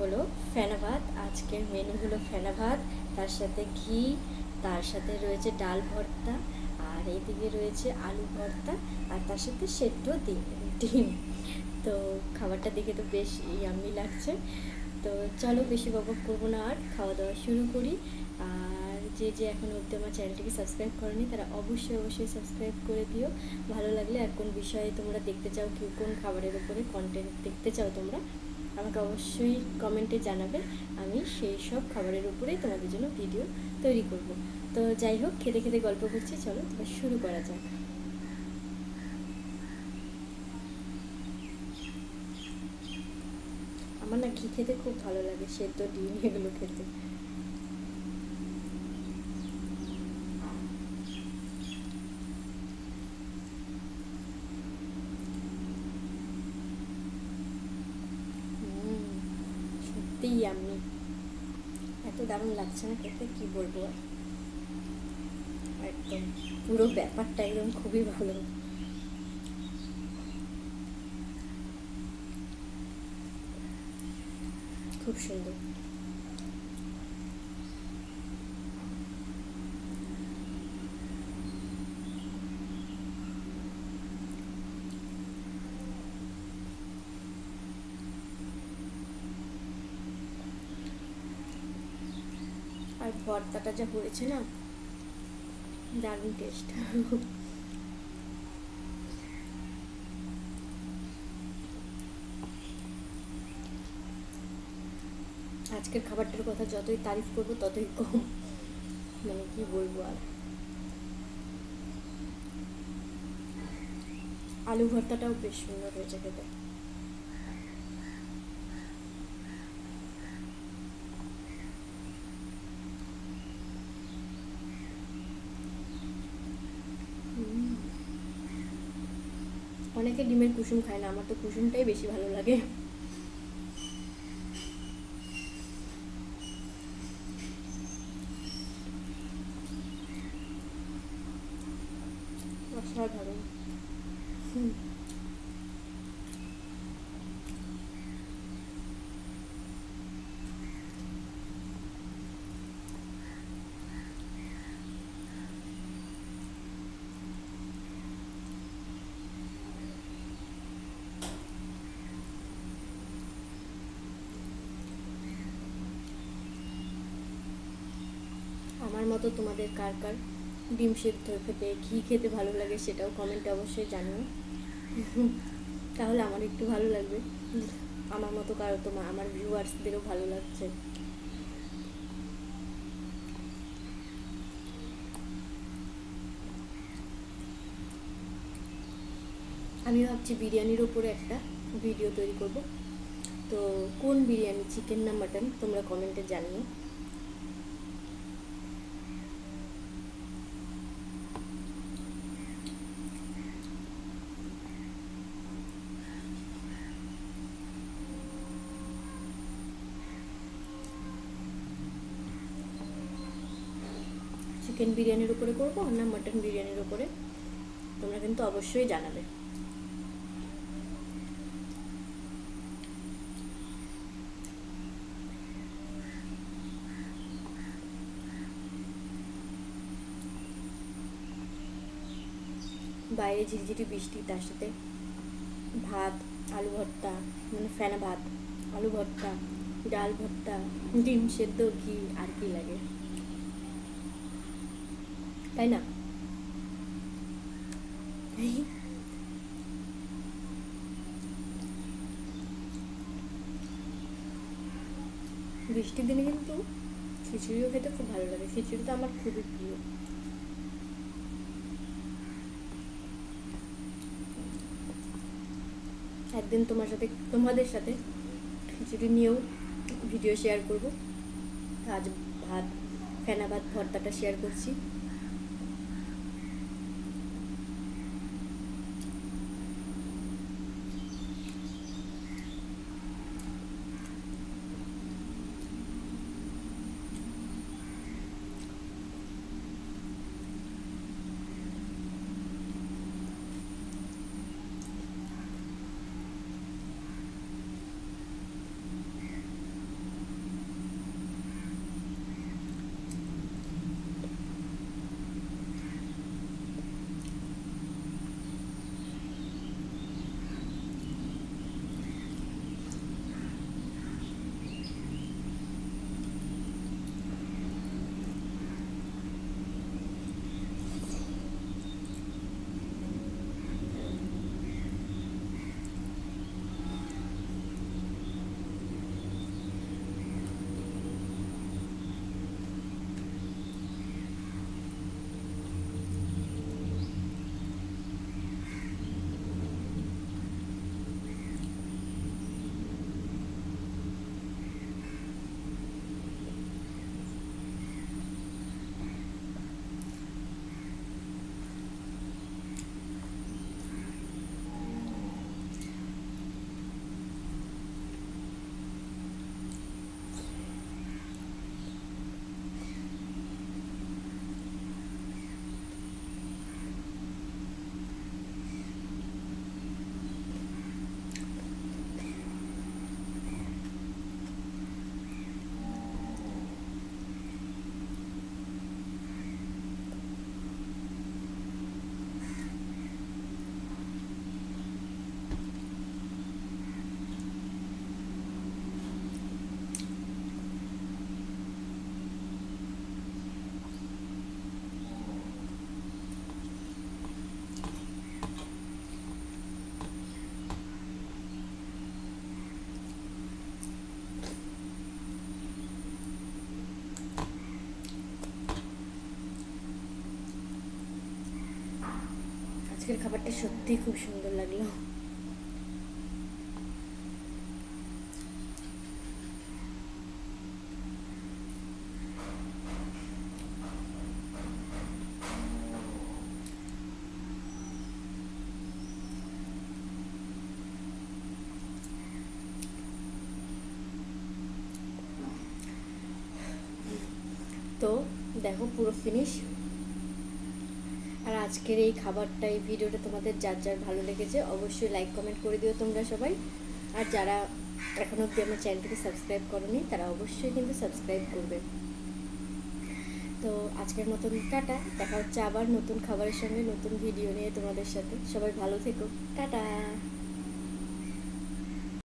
হলো ফেনা ভাত। আজকের মেনু হলো ফেনা ভাত, তার সাথে ঘি, তার সাথে রয়েছে ডাল ভর্তা, আর এইদিকে রয়েছে আলু ভর্তা, আর তার সাথে সেদ্ধ ডিম। তো খাবারটা দেখে তো বেশ ইয়াম্মি লাগছে। তো চলো বেশি বকবক করবো না, আর খাওয়া দাওয়া শুরু করি। আর যে যে এখনও অবধি আমার চ্যানেলটিকে সাবস্ক্রাইব করেনি তারা অবশ্যই অবশ্যই সাবস্ক্রাইব করে দিও। ভালো লাগলে আর কোন বিষয়ে তোমরা দেখতে চাও, কি কোন খাবারের উপরে কন্টেন্ট দেখতে চাও তোমরা আমাকে অবশ্যই কমেন্টে জানাবে। আমি সেই সব খাবারের উপরেই তোমাদের জন্য ভিডিও তৈরি করব। তো যাই হোক, খেতে খেতে গল্প করছি, চলো এবার শুরু করা যাক। আমার না ঘি খেতে খুব ভালো লাগে, সেদ্ধ ডিম এগুলো খেতে। সত্যিই আমি এত দারুণ লাগছে না খেতে, কি বলবো আর। একদম পুরো ব্যাপারটা একদম খুবই ভালো, খুব সুন্দর। আর ভর্তাটা যা হয়েছে না, দারুণ টেস্ট। আজকের খাবারটার কথা যতই তারিফ করবো ততই কম, মানে কি বলবো আর। আলু ভর্তাটাও বেশ সুন্দর হয়েছে খেতে। অনেকে ডিমের কুসুম খায় না, আমার তো কুসুমটাই বেশি ভালো লাগে। অসাধারণ। আমার মতো তোমাদের কার কার ডিম সেদ্ধ খেতে, ঘি খেতে ভালো লাগে সেটাও কমেন্টে অবশ্যই জানিও। তাহলে আমার একটু ভালো লাগবে, আমার মতো কারো আমার ভিউয়ার্সদেরও ভালো লাগছে। আমি ভাবছি বিরিয়ানির ওপরে একটা ভিডিও তৈরি করব। তো কোন বিরিয়ানি, চিকেন না মাটন, তোমরা কমেন্টে জানিও। চিকেন বিরিয়ানির উপরে করবো না মাটন বিরিয়ানির উপরে, তোমরা কিন্তু অবশ্যই জানাবে। বাইরে ঝিরিঝিরি বৃষ্টি, তার সাথে ভাত, আলু ভর্তা, মানে ফেনা ভাত, আলু ভর্তা, ডাল ভর্তা, ডিম সেদ্ধ, ঘি, আর কি লাগে, তাই না? বৃষ্টির দিনে কিন্তু খিচুড়িও খেতে খুব ভালো লাগে, খিচুড়িটা আমার খুবই প্রিয়। একদিন তোমাদের সাথে খিচুড়ি নিয়েও ভিডিও শেয়ার করব। আজ ভাত, ফেনা ভাত ভর্তাটা শেয়ার করছি। আজকের খাবারটা সত্যিই খুব সুন্দর লাগলো। তো দেখো পুরো ফিনিশ। আর আজকের এই খাবারটা, এই ভিডিওটা তোমাদের যার যার ভালো লেগেছে অবশ্যই লাইক কমেন্ট করে দিও তোমরা সবাই। আর যারা এখনও অবধি আমার চ্যানেলটিকে সাবস্ক্রাইব করোনি তারা অবশ্যই কিন্তু সাবস্ক্রাইব করবে। তো আজকের মতন টাটা, দেখা হচ্ছে আবার নতুন খাবারের সঙ্গে নতুন ভিডিও নিয়ে তোমাদের সাথে। সবাই ভালো থেকো, টাটা।